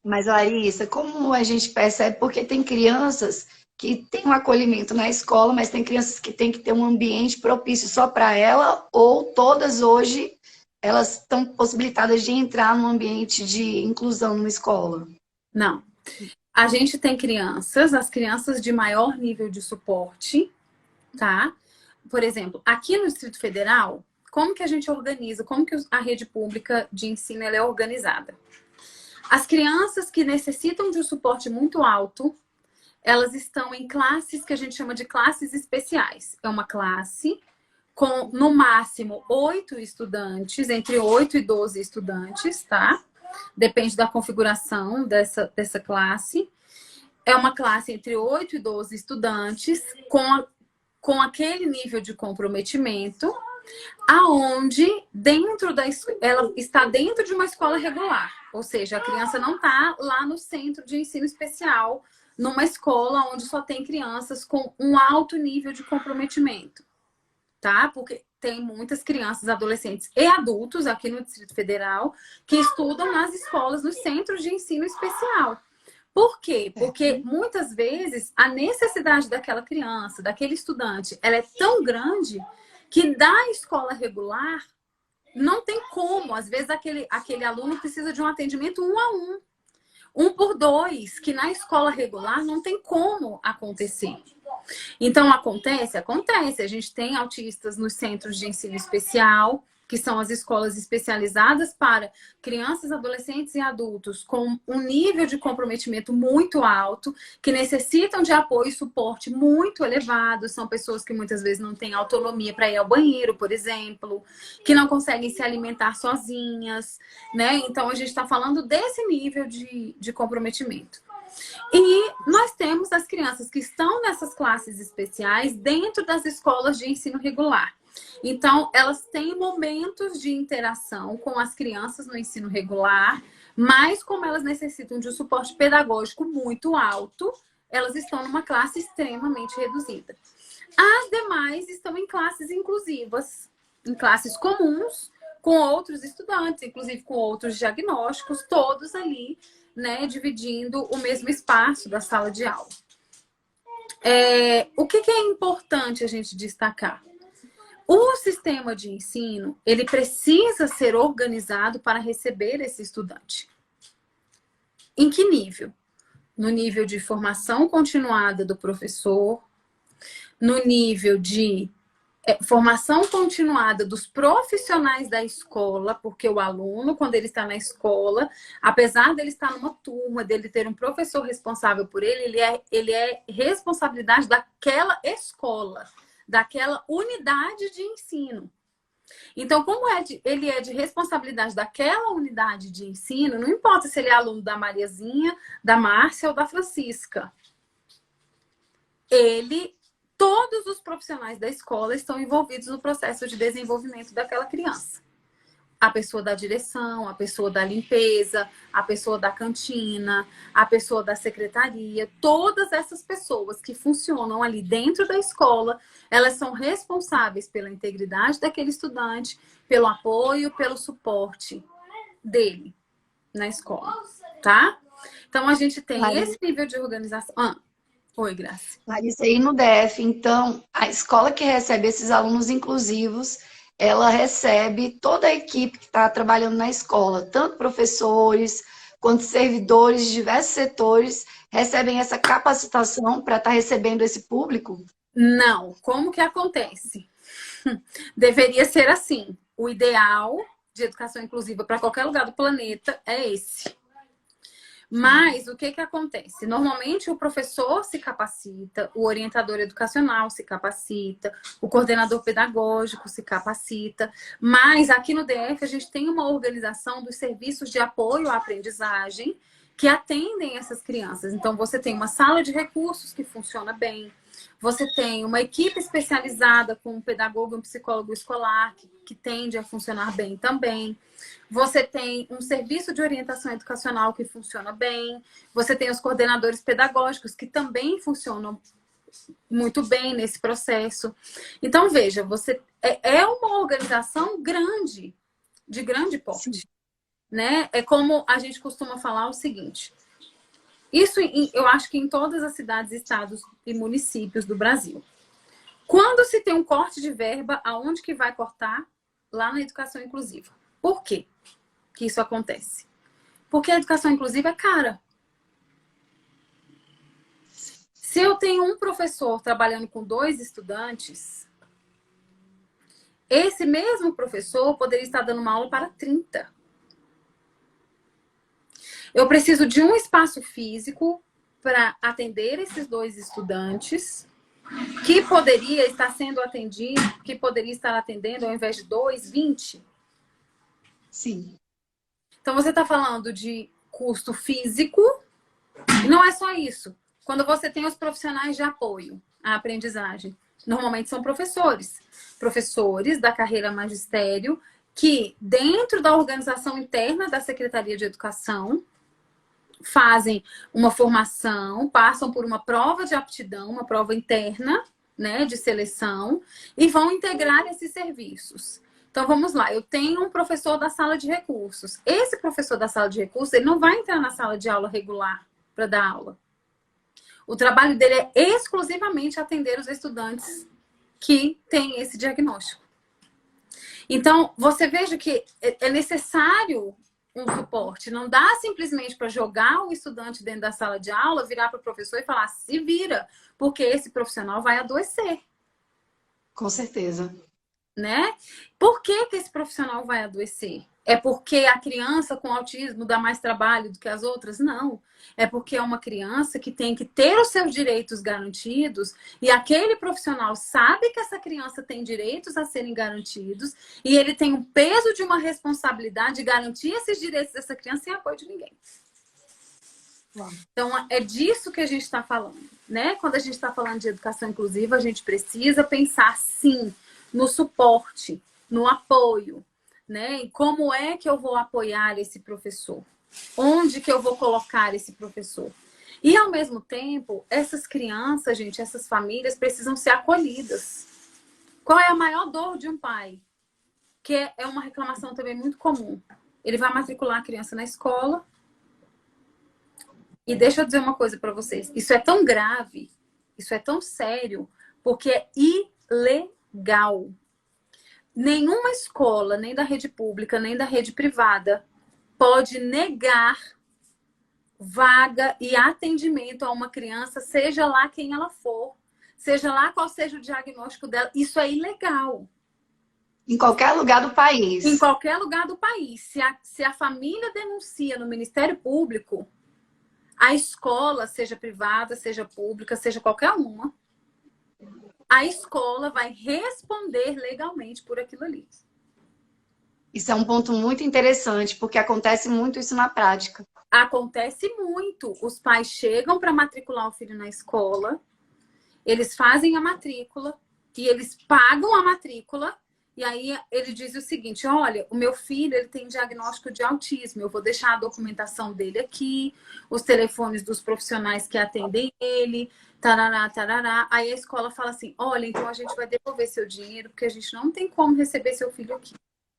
Mas, Larissa, como a gente percebe, porque tem crianças que têm um acolhimento na escola, mas tem crianças que têm que ter um ambiente propício só para ela, ou todas hoje elas estão possibilitadas de entrar num ambiente de inclusão numa escola? Não. A gente tem crianças, as crianças de maior nível de suporte, tá? Por exemplo, aqui no Distrito Federal, como que a gente organiza? Como que a rede pública de ensino ela é organizada? As crianças que necessitam de um suporte muito alto, elas estão em classes que a gente chama de classes especiais. É uma classe com, no máximo, 8 estudantes, entre 8 e 12 estudantes, tá? Depende da configuração dessa classe. É uma classe entre 8 e 12 estudantes com aquele nível de comprometimento, aonde ela está dentro de uma escola regular. Ou seja, a criança não está lá no centro de ensino especial, numa escola onde só tem crianças com um alto nível de comprometimento, tá? Porque tem muitas crianças, adolescentes e adultos aqui no Distrito Federal que estudam nas escolas, nos centros de ensino especial. Por quê? Porque muitas vezes a necessidade daquela criança, daquele estudante, ela é tão grande que da escola regular não tem como. Às vezes aquele aluno precisa de um atendimento um a um, um por dois, que na escola regular não tem como acontecer. Então, acontece? Acontece. A gente tem autistas nos centros de ensino especial, que são as escolas especializadas para crianças, adolescentes e adultos com um nível de comprometimento muito alto, que necessitam de apoio e suporte muito elevado. São pessoas que muitas vezes não têm autonomia para ir ao banheiro, por exemplo, que não conseguem se alimentar sozinhas, né? Então, a gente está falando desse nível de comprometimento. E nós temos as crianças que estão nessas classes especiais dentro das escolas de ensino regular. Então, elas têm momentos de interação com as crianças no ensino regular, mas como elas necessitam de um suporte pedagógico muito alto, elas estão numa classe extremamente reduzida. As demais estão em classes inclusivas, em classes comuns, com outros estudantes, inclusive com outros diagnósticos, todos ali, né, dividindo o mesmo espaço da sala de aula. O que é importante a gente destacar? O sistema de ensino, ele precisa ser organizado para receber esse estudante. Em que nível? No nível de formação continuada do professor, no nível de formação continuada dos profissionais da escola, porque o aluno, quando ele está na escola, apesar dele estar numa turma, dele ter um professor responsável por ele, ele é responsabilidade daquela escola, daquela unidade de ensino. Então, como ele é de responsabilidade daquela unidade de ensino, não importa se ele é aluno da Mariazinha, da Márcia ou da Francisca, todos os profissionais da escola estão envolvidos no processo de desenvolvimento daquela criança. A pessoa da direção, a pessoa da limpeza, a pessoa da cantina, a pessoa da secretaria, todas essas pessoas que funcionam ali dentro da escola, elas são responsáveis pela integridade daquele estudante, pelo apoio, pelo suporte dele na escola, tá? Então, a gente tem esse nível de organização. Oi, Graça. Larissa, aí no DF, então, a escola que recebe esses alunos inclusivos, ela recebe toda a equipe que está trabalhando na escola, tanto professores quanto servidores de diversos setores, recebem essa capacitação para estar recebendo esse público? Não. Como que acontece? Deveria ser assim. O ideal de educação inclusiva para qualquer lugar do planeta é esse. Mas o que acontece? Normalmente o professor se capacita, o orientador educacional se capacita, o coordenador pedagógico se capacita, mas aqui no DF a gente tem uma organização dos serviços de apoio à aprendizagem que atendem essas crianças. Então você tem uma sala de recursos que funciona bem, você tem uma equipe especializada com um pedagogo e um psicólogo escolar que tende a funcionar bem também. Você tem um serviço de orientação educacional que funciona bem. Você tem os coordenadores pedagógicos que também funcionam muito bem nesse processo. Então, veja, você é uma organização grande, de grande porte. Sim. né? É como a gente costuma falar o seguinte. Eu acho que em todas as cidades, estados e municípios do Brasil. Quando se tem um corte de verba, aonde que vai cortar? Lá na educação inclusiva. Por quê que isso acontece? Porque a educação inclusiva é cara. Se eu tenho um professor trabalhando com 2 estudantes, esse mesmo professor poderia estar dando uma aula para 30. Eu preciso de um espaço físico para atender esses 2 estudantes, que poderia estar sendo atendido, que poderia estar atendendo ao invés de 2, 20. Sim. Então, você está falando de custo físico, e não é só isso. Quando você tem os profissionais de apoio à aprendizagem, normalmente são professores. Professores da carreira magistério, que dentro da organização interna da Secretaria de Educação, fazem uma formação, passam por uma prova de aptidão, uma prova interna, né, de seleção, e vão integrar esses serviços. Então, vamos lá. Eu tenho um professor da sala de recursos. Esse professor da sala de recursos, ele não vai entrar na sala de aula regular para dar aula. O trabalho dele é exclusivamente atender os estudantes que têm esse diagnóstico. Então, você veja que é necessário um suporte. Não dá simplesmente para jogar o estudante dentro da sala de aula, virar para o professor e falar, se vira, porque esse profissional vai adoecer. Com certeza. Né? Por que esse profissional vai adoecer? É porque a criança com autismo dá mais trabalho do que as outras? Não. É porque é uma criança que tem que ter os seus direitos garantidos e aquele profissional sabe que essa criança tem direitos a serem garantidos e ele tem um peso de uma responsabilidade de garantir esses direitos dessa criança sem apoio de ninguém. Então, é disso que a gente está falando, né? Quando a gente está falando de educação inclusiva, a gente precisa pensar, sim, no suporte, no apoio, né? E como é que eu vou apoiar esse professor? Onde que eu vou colocar esse professor? E, ao mesmo tempo, essas crianças, gente, essas famílias precisam ser acolhidas. Qual é a maior dor de um pai? Que é uma reclamação também muito comum. Ele vai matricular a criança na escola. E deixa eu dizer uma coisa para vocês. Isso é tão grave, isso é tão sério, porque é ilegal. Nenhuma escola, nem da rede pública, nem da rede privada, pode negar vaga e atendimento a uma criança, seja lá quem ela for, seja lá qual seja o diagnóstico dela. Isso é ilegal. Em qualquer lugar do país. Em qualquer lugar do país. Se a família denuncia no Ministério Público, a escola, seja privada, seja pública, seja qualquer uma, a escola vai responder legalmente por aquilo ali. Isso é um ponto muito interessante, porque acontece muito isso na prática. Acontece muito. Os pais chegam para matricular o filho na escola, eles fazem a matrícula e eles pagam a matrícula. E aí ele diz o seguinte, olha, o meu filho ele tem diagnóstico de autismo, eu vou deixar a documentação dele aqui, os telefones dos profissionais que atendem ele, tarará, tarará. Aí a escola fala assim, olha, então a gente vai devolver seu dinheiro, porque a gente não tem como receber seu filho aqui.